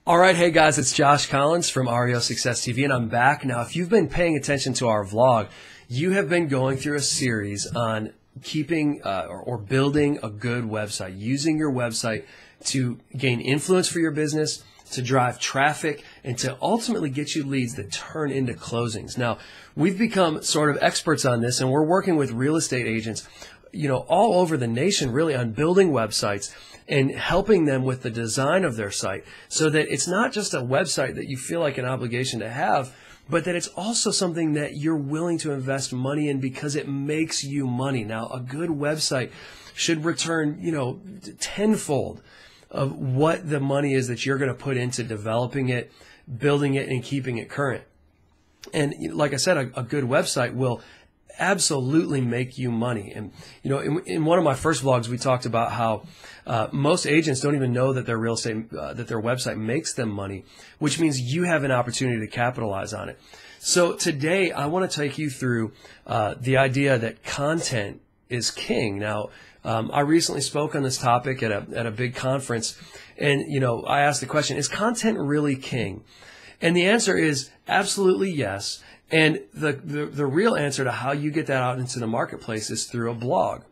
All right, hey guys, it's Josh Collins from REO Success TV, and I'm back. Now, if you've been paying attention to our vlog, you have been going through a series on keeping or building a good website, using your website to gain influence for your business, to drive traffic, and to ultimately get you leads that turn into closings. Now, we've become sort of experts on this, and we're working with real estate agents, all over the nation, really, on building websites and helping them with the design of their site so that it's not just a website that you feel like an obligation to have, but that it's also something that you're willing to invest money in because it makes you money. Now, a good website should return, tenfold of what the money is that you're going to put into developing it, building it, and keeping it current. And like I said, a good website will absolutely make you money. And in one of my first vlogs, we talked about how most agents don't even know that their real estate that their website makes them money, which means you have an opportunity to capitalize on it. So today I want to take you through the idea that content is king. Now, I recently spoke on this topic at a big conference, and I asked the question, is content really king? And the answer is absolutely yes. And the real answer to how you get that out into the marketplace is through a blog.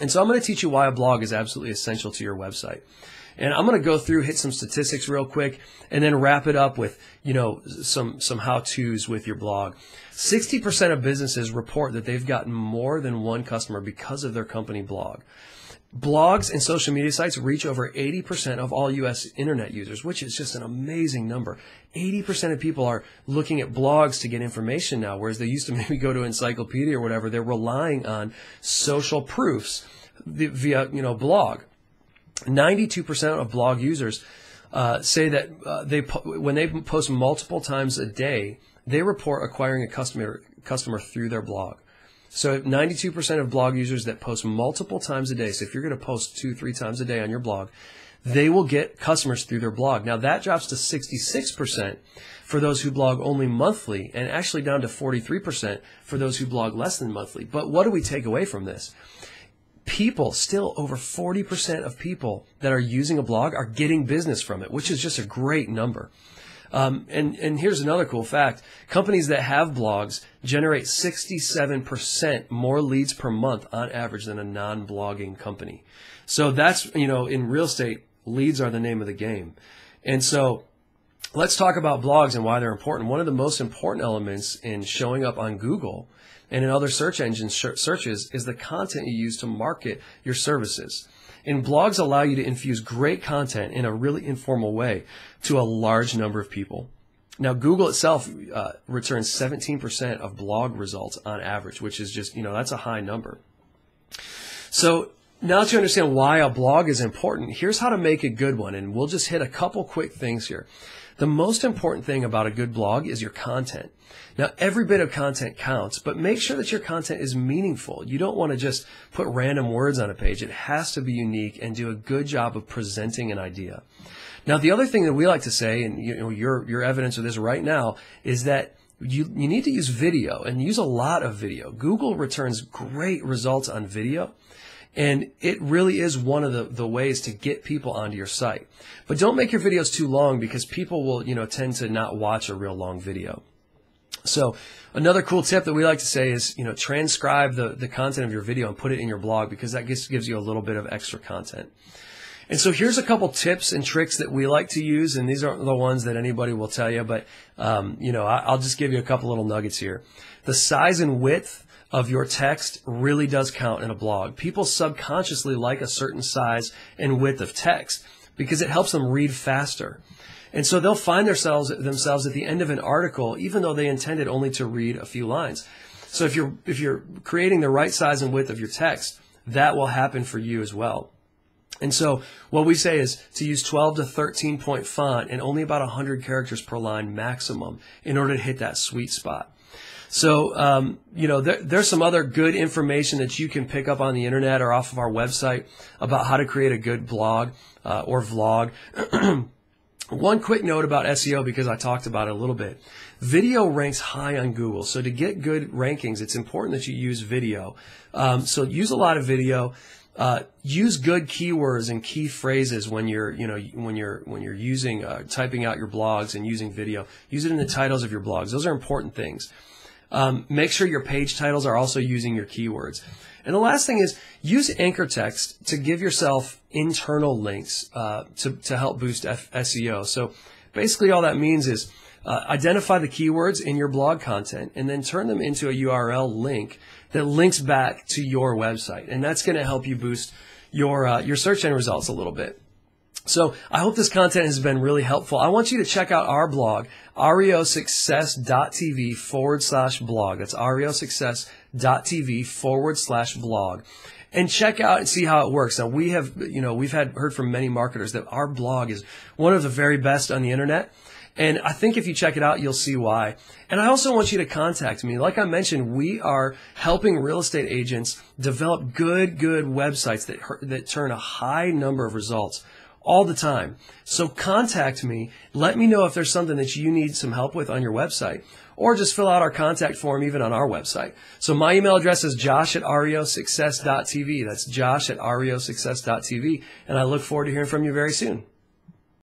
And so I'm going to teach you why a blog is absolutely essential to your website. And I'm going to go through, hit some statistics real quick, and then wrap it up with, some how-tos with your blog. 60% of businesses report that they've gotten more than one customer because of their company blog. Blogs and social media sites reach over 80% of all U.S. internet users, which is just an amazing number. 80% of people are looking at blogs to get information now, whereas they used to maybe go to encyclopedia or whatever. They're relying on social proofs via, blog. 92% of blog users say that when they post multiple times a day, they report acquiring a customer through their blog. So 92% of blog users that post multiple times a day, so if you're going to post 2-3 times a day on your blog, they will get customers through their blog. Now that drops to 66% for those who blog only monthly, and actually down to 43% for those who blog less than monthly. But what do we take away from this? People, still over 40% of people that are using a blog are getting business from it, which is just a great number. And here's another cool fact. Companies that have blogs generate 67% more leads per month on average than a non-blogging company. So that's, in real estate, leads are the name of the game. And so let's talk about blogs and why they're important. One of the most important elements in showing up on Google and in other search engine searches is the content you use to market your services. And blogs allow you to infuse great content in a really informal way to a large number of people. Now, Google itself returns 17% of blog results on average, which is just, that's a high number. So now that you understand why a blog is important, here's how to make a good one. And we'll just hit a couple quick things here. The most important thing about a good blog is your content. Now, every bit of content counts, but make sure that your content is meaningful. You don't want to just put random words on a page. It has to be unique and do a good job of presenting an idea. Now, the other thing that we like to say, and your evidence of this right now, is that you need to use video, and use a lot of video. Google returns great results on video. And it really is one of the ways to get people onto your site. But don't make your videos too long, because people will, tend to not watch a real long video. So another cool tip that we like to say is, transcribe the content of your video and put it in your blog, because that gives you a little bit of extra content. And so here's a couple tips and tricks that we like to use, and these aren't the ones that anybody will tell you, but, I'll just give you a couple little nuggets here. The size and width of your text really does count in a blog. People subconsciously like a certain size and width of text because it helps them read faster. And so they'll find themselves at the end of an article, even though they intended only to read a few lines. So if you're creating the right size and width of your text, that will happen for you as well. And so what we say is to use 12 to 13 point font and only about 100 characters per line maximum in order to hit that sweet spot. So, there's some other good information that you can pick up on the internet or off of our website about how to create a good blog or vlog. One quick note about SEO, because I talked about it a little bit. Video ranks high on Google. So to get good rankings, it's important that you use video. So use a lot of video. Use good keywords and key phrases when you're using, typing out your blogs and using video. Use it in the titles of your blogs. Those are important things. Make sure your page titles are also using your keywords. And the last thing is use anchor text to give yourself internal links, to help boost SEO. So basically all that means is, identify the keywords in your blog content and then turn them into a URL link that links back to your website. And that's going to help you boost your search end results a little bit. So I hope this content has been really helpful. I want you to check out our blog, reosuccess.tv/blog. That's reosuccess.tv/blog. And check out and see how it works. Now we've heard from many marketers that our blog is one of the very best on the internet. And I think if you check it out, you'll see why. And I also want you to contact me. Like I mentioned, we are helping real estate agents develop good websites that turn a high number of results all the time. So contact me. Let me know if there's something that you need some help with on your website, or just fill out our contact form even on our website. So my email address is josh@reosuccess.tv. That's josh@reosuccess.tv. And I look forward to hearing from you very soon.